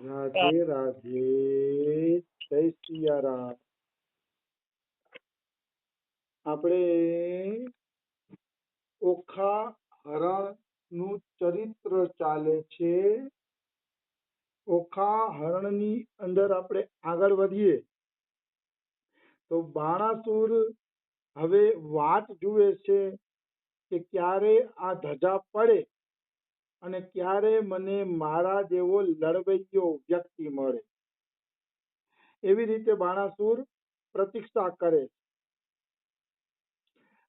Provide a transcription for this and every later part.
રાધે રાધે, જય સિયારામ. આપણે ઓખા હરણ નું ચરિત્ર ચાલે છે. ઓખા હરણની અંદર આપણે આગળ વધીએ તો બાણાસુર હવે વાટ જુએ છે કે ક્યારે આ ધજા પડે અને ક્યારે મને મારા જેવો લડવૈયો વ્યક્તિ મળે. એવી રીતે બાણાસુર પ્રતીક્ષા કરે.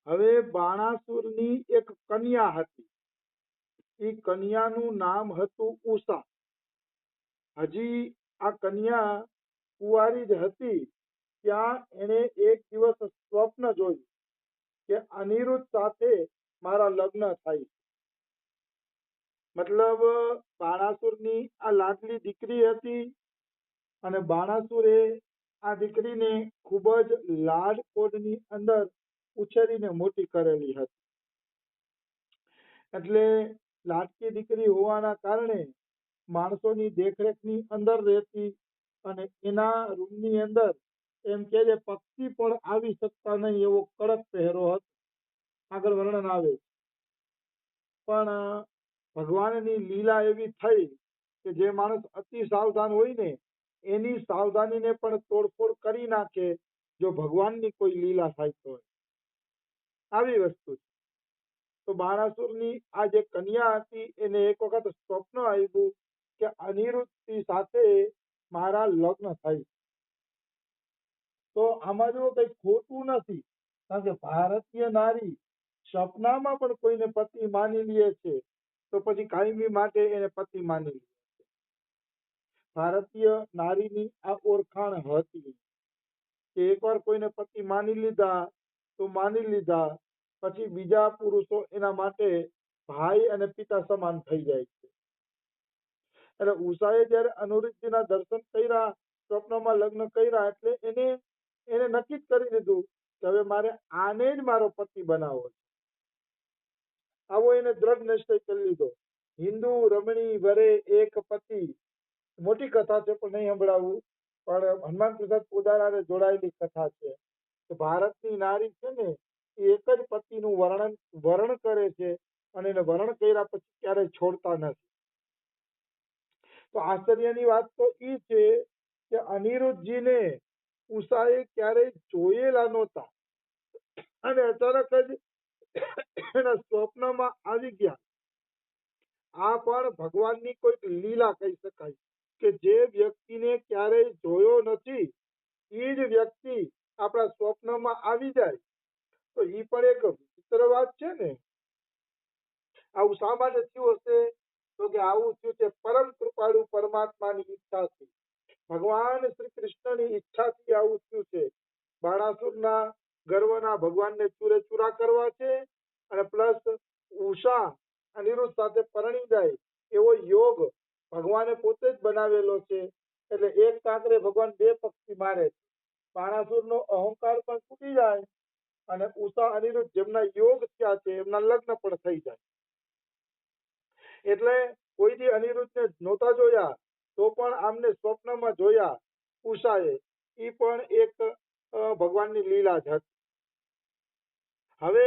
હવે બાણાસુરની એક કન્યા હતી. એ કન્યાનું નામ હતું ઉષા. હજી આ કન્યા કુંવારી જ હતી ત્યાં એને એક દિવસ સ્વપ્ન જોયું કે અનિરુદ્ધ સાથે મારા લગ્ન થાય. મતલબ બાણાસુરની આ લાડલી દીકરી હતી અને બાણાસુરે આ દીકરીને ખૂબ જ લાડકોડની અંદર ઉછેરીને મોટી કરેલી હતી. એટલે લાડકી દીકરી હોવાના કારણે માણસોની દેખરેખની અંદર રહેતી અને એના રૂમની અંદર એમ કે પક્ષી પણ આવી શકતા નહીં એવો કડક પહેરો હતો. આગળ વર્ણન આવે. પણ ભગવાનની લીલા એવી થઈ કે જે માણસ અતિ સાવધાન હોય ને એની સાવધાનીને પણ તોડફોડ કરી નાખે જો ભગવાનની કોઈ લીલા થાય તો. આવી વસ્તુ છે. તો બાણાસુરની આ જે કન્યા હતી એને એક વખત સ્વપ્ન આવ્યું કે અનિરુદ્ધ સાથે મારા લગ્ન થાય. તો આમાં જો કઈ ખોટું નથી, કારણ કે ભારતીય નારી સપનામાં પણ કોઈને પતિ માની લે છે તો પછી કાયમી માટે એને પતિ માની લે છે. ભારતીય નારીની આ ઓળખાણ હતી કે એકવાર કોઈને પતિ માની લીધા તો માની લીધા, પછી બીજા પુરુષો એના માટે ભાઈ અને પિતા સમાન થઈ જાય છે. એટલે ઉષાએ જયારે અનિરુદ્ધજીના દર્શન કર્યા, સ્વપ્નમાં લગ્ન કર્યા, એટલે એને નક્કી જ કરી લીધું કે હવે મારે આને જ મારો પતિ બનાવવો છે. આવો એને દ્રઢ નિશ્ચય કરી લીધો. હિન્દુ રમણી વરે એક પતિ, મોટી કથા છે પણ નહીં સંભળાવું, પણ હનુમાન પ્રસાદ પોદારાને જોડાયેલી કથા છે કે ભારતની નારી છે ને એ એક જ પતિનું વરણ કરે છે અને એને વરણ કર્યા પછી ક્યારેય છોડતા નથી. તો આશ્ચર્યની વાત તો એ છે કે અનિરુદ્ધજીને ઉષાએ ક્યારેય જોયેલા નહોતા અને અચાનક જ એના સ્વપ્નમાં આવી ગયા. આ પણ ભગવાનની કોઈક લીલા કહી શકાય કે જે વ્યક્તિને ક્યારેય જોયો નથી એ જ વ્યક્તિ આપણા સ્વપ્નમાં આવી જાય તો એ પણ એક વિચિત્ર વાત છે ને. આવું શા માટે થયું હશે? તો કે આવું થયું છે પરમ કૃપાળુ પરમાત્માની ઈચ્છાથી. ભગવાન શ્રી કૃષ્ણની ઈચ્છાથી આવું થયું છે. બાણાસુરના ગર્વના ભગવાનને ચૂરે ચૂરા કરવા છે અને પ્લસ ઉષા અનિરુદ્ધ સાથે પરણી જાય એવો યોગ ભગવાને પોતે જ બનાવેલો છે. એટલે એક કાંકરે ભગવાન બે પક્ષી મારે. બાણાસુરનો અહંકાર પણ તૂટી જાય અને ઉષા અનિરુદ્ધ જેમના યોગ થયા છે એમના લગ્ન પણ થઈ જાય. એટલે કોઈ દી અનિરુદ્ધને નહોતા જોયા તો પણ આમને સ્વપ્નમાં જોયા ઉષાએ. એ પણ એક ભગવાનની લીલા જ હતી. હવે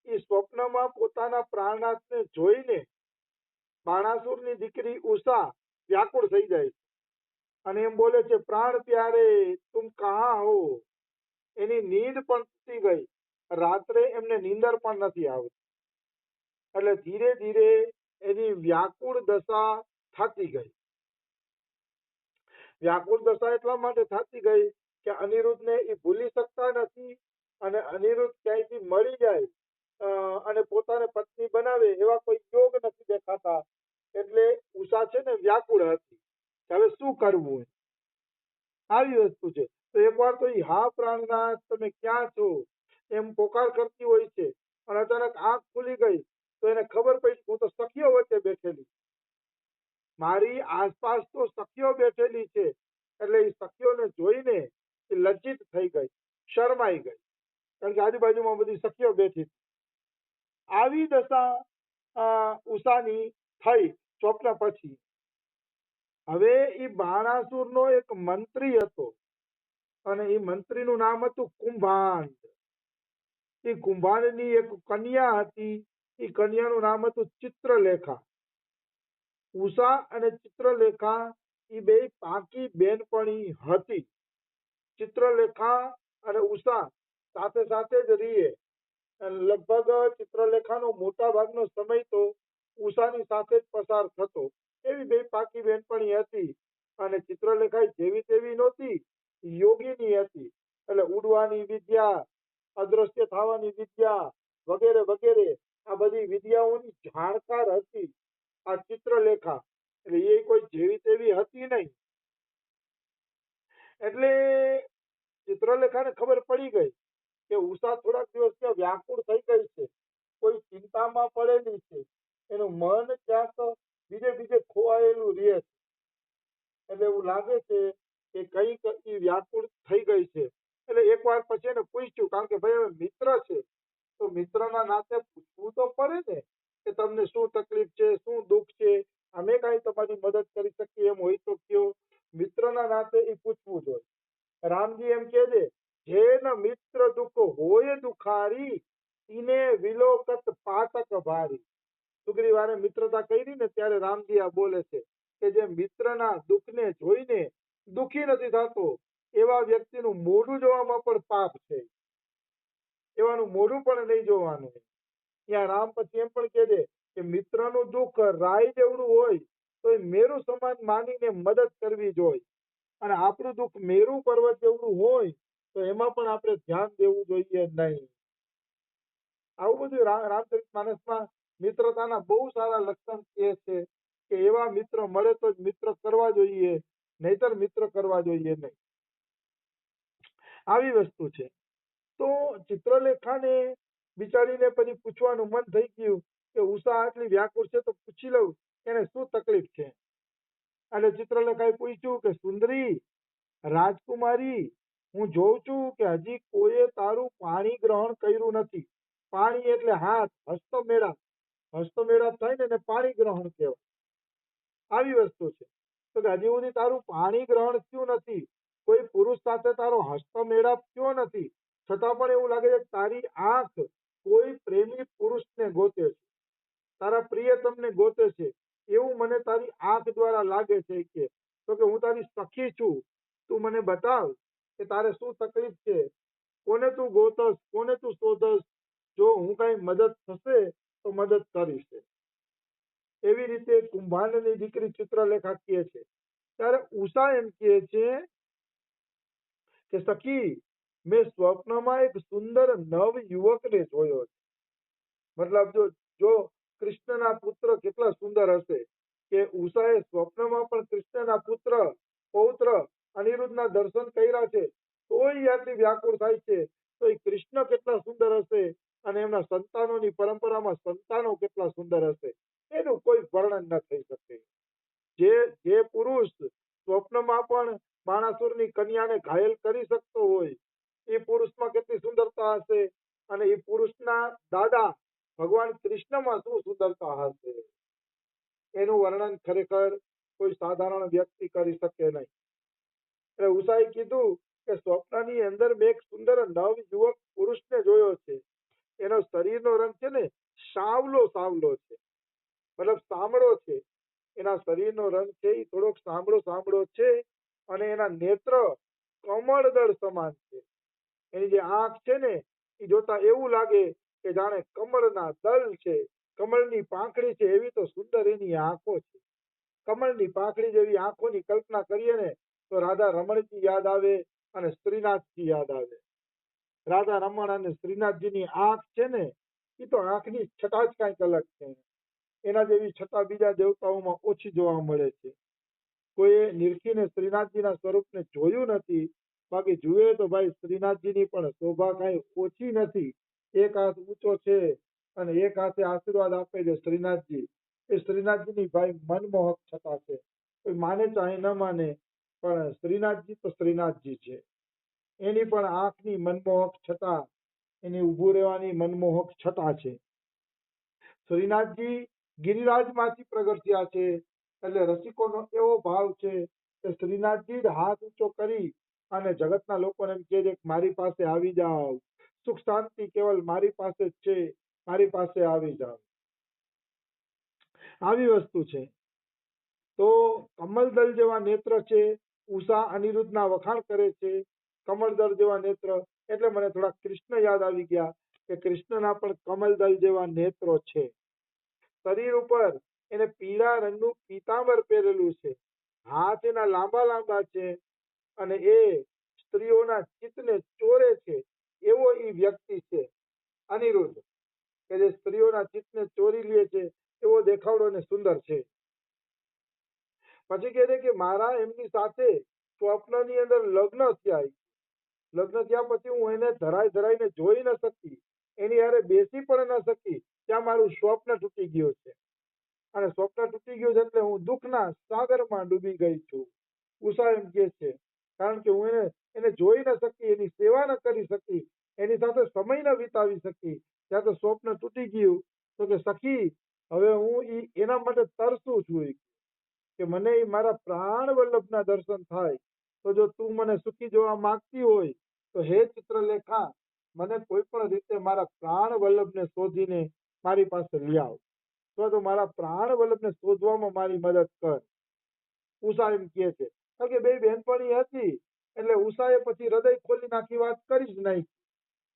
એ સ્વપ્નમાં પોતાના પ્રાણનાથને જોઈને બાણાસુરની દીકરી ઉષા વ્યાકુળ થઈ જાય અને એમ બોલે છે, પ્રાણ પ્યારે તુમ કહા હો. એની નીંદ પણ તૂટી ગઈ. રાત્રે એમને નીંદર પણ નથી આવતી. એટલે ધીરે ધીરે એની વ્યાકુળ દશા થતી ગઈ. વ્યાકુળ દશા એટલા માટે થતી ગઈ કે અનિરુદ્ધને એ ભૂલી શકતા નથી અને અનિરુદ્ધ ક્યાંયથી મળી જાય અને પોતાને પત્ની બનાવે એવા કોઈ યોગ નથી દેખાતા. એટલે ઉષા છે ને વ્યાકુળ હતી હવે શું કરવું. આવી વસ્તુ છે. તો એકવાર તો હા પ્રાણનાથ તમે ક્યાં છો એમ પોકાર કરતી હોય છે અને અચાનક આંખ ખુલી ગઈ તો એને ખબર પડી હું તો સખીઓ વચ્ચે બેઠેલી, મારી આસપાસ તો સખીઓ બેઠેલી છે. એટલે એ સખીઓને જોઈને એ લજ્જિત થઈ ગઈ, શરમાઈ ગઈ, કારણ કે આજુબાજુમાં બધી સખીઓ બેઠી. આવી દશા ઉષાની થઈ સ્વપ્ન પછી. હવે એ બાણાસુરનો એક મંત્રી હતો અને એ મંત્રીનું નામ હતું કુંભાંડ. એ કુંભાંડની એક કન્યા હતી. એ કન્યાનું નામ હતું ચિત્રલેખા. ઉષા અને ચિત્રલેખા એ બે પાકી બેનપણી હતી. ચિત્રલેખા અને ઉષા સાથે સાથે જ રહીએ. લગભગ ચિત્રલેખાનો મોટા ભાગનો સમય તો ઉષાની સાથે જ પસાર થતો. એવી બે પાકી બેનપણી હતી. અને ચિત્રલેખા જેવી તેવી નહોતી, યોગીની હતી. એટલે ઉડવાની વિદ્યા, અદ્રશ્ય થવાની વિદ્યા વગેરે વગેરે આ બધી વિદ્યાઓની જાણકાર હતી આ ચિત્રલેખા. એટલે એ કોઈ જેવી તેવી હતી નહીં. એટલે ચિત્રલેખાને ખબર પડી ગઈ કે ઉષા થોડાક દિવસ વ્યાકુળ થઈ ગઈ છે, કોઈ ચિંતામાં પડેલી છે, એનું મન ક્યાંક બીજે બીજે ખોવાયેલું રહે છે. એટલે એવું લાગે છે કે કંઈક એ વ્યાકુળ થઈ ગઈ છે. એટલે એકવાર પછી એને પૂછ્યું, કારણ કે ભાઈ હવે મિત્ર છે તો મિત્રના નાતે પૂછવું તો પડે ને કે તમને શું તકલીફ છે, શું દુઃખ છે, અમે કાંઈ તમારી મદદ કરી શકીએ એમ હોય તો કયો. મિત્રના નાતે એ પૂછવું જોઈએ. રામજી એમ કહે છે, જેન મિત્ર દુઃખ હોય દુખારી ઈને વિલોકત પાતક ભારી. સુગ્રીવાને મિત્રતા કરી ને ત્યારે રામજી આ બોલે છે કે જે મિત્રના દુઃખને જોઈને દુઃખી નથી થતો એવા વ્યક્તિનું મોઢું જોવામાં પણ પાપ છે. એવાનું મોઢું પણ નહીં જોવાનું. ત્યાં રામ પછી એમ પણ કહે છે કે મિત્રનું દુઃખ રાઈ જેવડું હોય તો એ મેરુ સમાન માનીને મદદ કરવી જોઈએ. અને આપણું દુઃખ મેરુ પર્વત જેવડું હોય તો એમાં પણ આપણે ધ્યાન દેવું જોઈએ નહીં. આવું બધું રામચરિતમાનસમાં મિત્રતાના બહુ સારા લક્ષણ કહે છે કે એવા મિત્ર મળે તો જ મિત્ર કરવા જોઈએ, નહીતર મિત્ર કરવા જોઈએ નહીં. આવી વસ્તુ છે. તો ચિત્રલેખાને બિચારીને પછી પૂછવાનું મન થઈ ગયું કે ઉષા આટલી વ્યાકુળ છે તો પૂછી લઉં એને શું તકલીફ છે. અને ચિત્રલેખાએ પૂછ્યું કે સુંદરી રાજકુમારી, હું જોઉં છું કે હજી કોઈએ તારું પાણી ગ્રહણ કર્યું નથી. પાણી એટલે હાથ, હસ્તમેળાપ. હસ્તમેળાપ થાય ને એને પાણી ગ્રહણ કહેવાય. આવી વસ્તુ છે. તો કે હજી સુધી તારું પાણી ગ્રહણ થયું નથી, કોઈ પુરુષ સાથે તારો હસ્તમેળાપ થયો નથી, છતાં પણ એવું લાગે છે કે તારી આંખ કોઈ પ્રેમી પુરુષને ગોતે છે, તારા પ્રિયતમને ગોતે છે, એવું મને તારી આંખ દ્વારા લાગે છે. કે તો કે હું તારી સખી છું, તું મને બતાવ કે તારે શું તકલીફ છે, કોને તું ગોતસ, કોને તું શોધસ, જો હું કઈ મદદ થશે તો મદદ કરીશ. એવી રીતે કુંભાંડની દીકરી ચિત્રલેખા કહે છે. ત્યારે ઉષા એમ કહે છે કે સખી, મેં સ્વપ્નમાં એક સુંદર નવ યુવકને જોયો છે. મતલબ જો કૃષ્ણના પુત્ર કેટલા સુંદર હશે કે ઉષાએ સ્વપ્નમાં પણ કૃષ્ણના પુત્ર પૌત્ર અનિરુદ્ધના દર્શન કર્યા છે તોય આટલી વ્યાકુળ થાય છે. તો એ કૃષ્ણ કેટલા સુંદર હશે અને એમના સંતાનોની પરંપરામાં સંતાનો કેટલા સુંદર હશે એનું કોઈ વર્ણન ન થઈ શકે. જે પુરુષ સ્વપ્નમાં પણ બાણાસુરની કન્યાને ઘાયલ કરી શકતો હોય એ પુરુષમાં કેટલી સુંદરતા હશે અને એ પુરુષના દાદા ભગવાન કૃષ્ણમાં શું સુંદરતા હશે એનું વર્ણન ખરેખર કોઈ સાધારણ વ્યક્તિ કરી શકે નહીં. એટલે ઉષાએ કીધું કે સ્વપ્નની અંદર મેં એક સુંદર નવ યુવક પુરુષને જોયો છે. એનો શરીરનો રંગ છે ને સાવલો સાવલો છે, મતલબ સામળો છે. એના શરીરનો રંગ છે એ થોડોક સામળો સામળો છે અને એના નેત્ર કમળદળ સમાન છે. એની જે આંખ છે ને એ જોતા એવું લાગે કે જાણે કમળના દળ છે, કમળની પાંખડી છે એવી તો સુંદર એની આંખો છે. કમળની પાંખડી જેવી આંખોની કલ્પના કરીએ ને તો રાધા રમણજી યાદ આવે અને શ્રીનાથજી યાદ આવે. રાધા રમણ અને શ્રીનાથજીની આંખ છે ને એ તો આંખની છટા જ કાંઈક અલગ છે. એના જેવી છટા બીજા દેવતાઓમાં ઓછી જોવા મળે છે. કોઈએ નિરખીને શ્રીનાથજીના સ્વરૂપને જોયું નથી, બાકી જુએ તો ભાઈ શ્રીનાથજીની પણ શોભા કાંઈ ઓછી નથી. એક હાથ ઊંચો છે અને એક હાથે આશીર્વાદ આપે છે શ્રીનાથજી. એ શ્રીનાથજીની ભાઈ મનમોહક છટા છે. કોઈ માને ચાહે ન માને પણ શ્રીનાથજી તો શ્રીનાથજી છે. એની પણ આંખની મનમોહક છટા, એની ઊભું રહેવાની મનમોહક છટા છે. શ્રીનાથજી ગિરિરાજમાંથી પ્રગટ થયા છે એટલે રસિકોનો એવો ભાવ છે કે શ્રીનાથજી જ હાથ ઊંચો કરી અને જગતના લોકોને એમ કહે છે કે મારી પાસે આવી જાઓ, સુખ શાંતિ કેવલ મારી પાસે જ છે, મારી પાસે આવી જાઓ. આવી વસ્તુ છે. તો કમલદલ જેવા નેત્ર છે, ઉષા અનિરુદ્ધના વખાણ કરે છે. કમલદલ જેવા નેત્ર એટલે મને થોડા કૃષ્ણ યાદ આવી ગયા કે કૃષ્ણના પણ કમલદલ જેવા નેત્રો છે. શરીર ઉપર એને પીળા રંગનું પીતાંબર પહેરેલું છે. હાથ એના લાંબા લાંબા છે અને એ સ્ત્રીઓના ચિત્તને ચોરે છે એવો એ વ્યક્તિ છે અનિરુદ્ધ, કે જે સ્ત્રીઓના ચિત્તને ચોરી લે છે એવો દેખાવડો અને સુંદર છે. પછી કહે છે કે મારા એમની સાથે સ્વપ્નની અંદર લગ્ન થયા. લગ્ન થયા પછી હું એને ધરાઈને જોઈ ન શકી, એની હારે બેસી પણ ન શકી. ત્યાં મારું સ્વપ્ન તૂટી ગયું છે અને સ્વપ્ન તૂટી ગયું છે એટલે હું દુઃખના સાગરમાં ડૂબી ગઈ છું. ઉષા એમ કહે છે કારણ કે હું એને જોઈ ન શકી, એની સેવા ન કરી શકી, એની સાથે સમય ન વિતાવી શકી. ત્યાં તો સ્વપ્ન તૂટી ગયું. તો કે સખી હવે હું એના માટે તરસું છું કે મને મારા પ્રાણ વલ્લભના દર્શન થાય. તો જો તું મને સુખી જોવા માંગતી હોય તો હે ચિત્રલેખા મને કોઈ પણ રીતે મારા પ્રાણ વલ્લભને શોધીને મારી પાસે લઈ આવ, તો મારા પ્રાણ વલ્લભને શોધવામાં મારી મદદ કર. ઉષા એમ કહે છે કારણ કે બે બહેનપણી હતી એટલે ઉષાએ પછી હૃદય ખોલી નાખી વાત કરી જ નહીં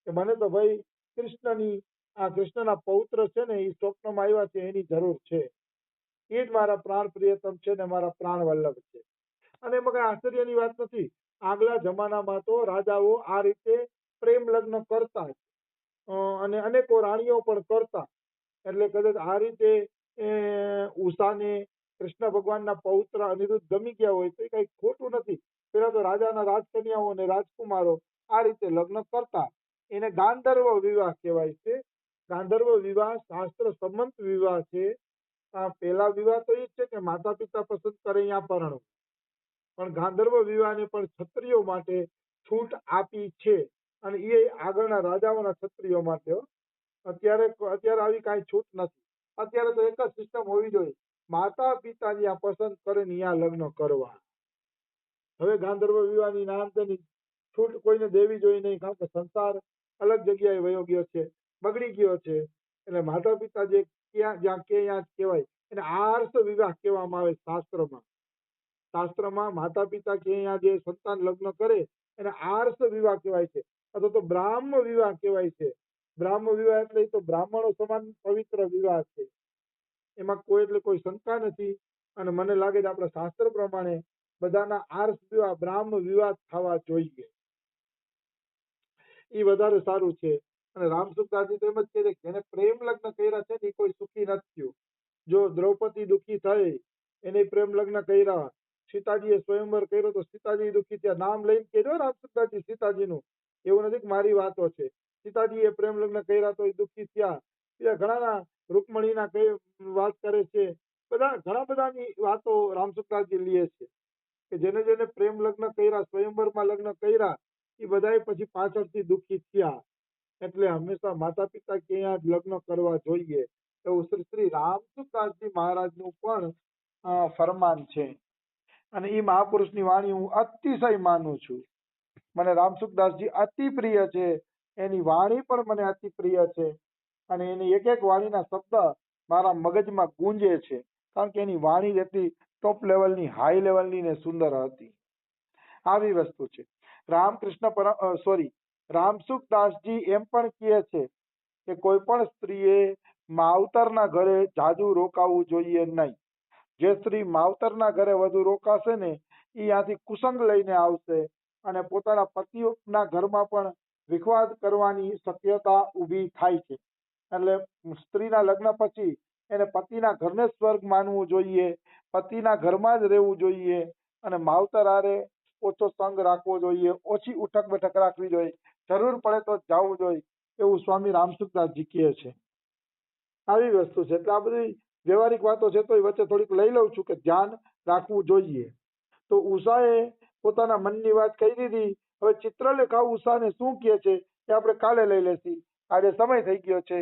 કે મને તો ભાઈ કૃષ્ણના પૌત્ર છે ને એ સ્વપ્નમાં આવ્યા છે એની જરૂર છે. એ જ મારા પ્રાણ પ્રિયતમ છે ને મારા પ્રાણ વલ્લભ છે. અને એમાં કઈ આશ્ચર્યની વાત નથી. આગલા જમાનામાં તો રાજાઓ આ રીતે પ્રેમ લગ્ન કરતા અને અનેકો રાણીઓ પણ કરતા. એટલે કદાચ આ રીતે ઉષાને કૃષ્ણ ભગવાનના પૌત્ર અનિરુદ્ધ ગમી ગયા હોય તો એ કઈ ખોટું નથી. પેલા તો રાજાના રાજકન્યાઓ અને રાજકુમારો આ રીતે લગ્ન કરતા. એને ગાંધર્વ વિવાહ કહેવાય છે. ગાંધર્વ વિવાહ શાસ્ત્ર સંમત વિવાહ છે. પહેલા વિવાહ તો એ જ છે કે માતા પિતા પસંદ કરે અહીંયા પરણવું, પણ ગાંધર્વ વિવાહને પણ ક્ષત્રિયો માટે છૂટ આપી છે અને એ આગળના રાજાઓના ક્ષત્રિયો માટે. અત્યારે આવી કાંઈ છૂટ નથી. અત્યારે તો એક જ સિસ્ટમ હોવી જોઈએ, માતા પિતા જ્યાં પસંદ કરે ને ત્યાં લગ્ન કરવા. હવે ગાંધર્વ વિવાહની નામની છૂટ કોઈને દેવી જોઈએ નહીં, કારણ કે સંસાર અલગ જગ્યાએ વયો ગયો છે, બગડી ગયો છે. એટલે માતા પિતા જે જ્યાં કે ત્યાં કહેવાય એને આર્ષ વિવાહ કહેવામાં આવે. શાસ્ત્રમાં માતા પિતા કે અહીંયા જે સંતાન લગ્ન કરે એને આર્ષ વિવાહ કહેવાય છે, અથવા તો બ્રાહ્મ વિવાહ કહેવાય છે. બ્રાહ્મ વિવાહ એટલે તો બ્રાહ્મણો સમાન પવિત્ર વિવાહ છે. એમાં કોઈ શંકા નથી. અને મને લાગે છે આપણા શાસ્ત્ર પ્રમાણે બધાના આર્ષ વિવાહ બ્રાહ્મ વિવાહ થવા જોઈએ. એ વધારે સારું છે. અને રામસુખદાસજી તો એમ જ કહે છે કે જેને પ્રેમ લગ્ન કર્યા છે એ કોઈ સુખી નથી થયું. જો દ્રૌપદી દુઃખી થઈ, એને પ્રેમ લગ્ન કર્યા. સીતાજીએ સ્વયંવર કર્યો તો સીતાજી દુઃખી થયા. નામ લઈને કહેજો રામસુખદાસજી સીતાજીનું, એવું નથી કે મારી વાતો છે. સીતાજીએ પ્રેમ લગ્ન કર્યા તો એ દુઃખી થયા. બીજા ઘણા રૂકમણીના વાત કરે છે. ઘણા બધાની વાતો રામસુખદાસજી લે છે કે જેને જેને પ્રેમ લગ્ન કર્યા, સ્વયંવરમાં લગ્ન કર્યા, એ બધાએ પછી પાછળથી દુઃખી થયા. એટલે હંમેશા માતા પિતા ક્યાં લગ્ન કરવા જોઈએ એવું શ્રી રામસુખદાસજી મહારાજનું પણ ફરમાન છે. અને એ મહાપુરુષની વાણી હું અતિશય માનું છું. મને રામસુખદાસજી અતિ પ્રિય છે. એની વાણી પણ મને અતિ પ્રિય છે અને એની એક એક વાણીના શબ્દ મારા મગજમાં ગુંજે છે, કારણ કે એની વાણી જેટલી ટોપ લેવલની, હાઈ લેવલની ને સુંદર હતી. આવી વસ્તુ છે. રામસુખદાસજી એમ પણ કહે છે કે કોઈ પણ સ્ત્રીએ માવતરના ઘરે જાજુ રોકાવું જોઈએ નહીં. જે સ્ત્રી માવતરના ઘરે વધુ રોકાશે ને એ ત્યાંથી કુસંગ લઈને આવશે અને પોતાના પતિના ઘરમાં પણ વિખવાદ કરવાની શક્યતા ઊભી થાય છે. એટલે સ્ત્રીના લગ્ન પછી એને પતિના ઘરને સ્વર્ગ માનવું જોઈએ, પતિના ઘરમાં જ રહેવું જોઈએ અને માવતર હારે ઓછો સંગ રાખવો જોઈએ, ઓછી ઉઠક બેઠક રાખવી જોઈએ, જરૂર પડે તો જવું જોઈએ, એવું સ્વામી રામસુખદાસજી કહે છે. આવી વસ્તુ છે. એટલે આ બધી વ્યવહારિક વાતો છે તો એ વચ્ચે થોડીક લઈ લઉં છું કે ધ્યાન રાખવું જોઈએ. તો ઉષાએ પોતાના મનની વાત કહી દીધી. હવે ચિત્રલેખા ઉષાને શું કહે છે એ આપણે કાલે લઈ લેશી. આજે સમય થઈ ગયો છે.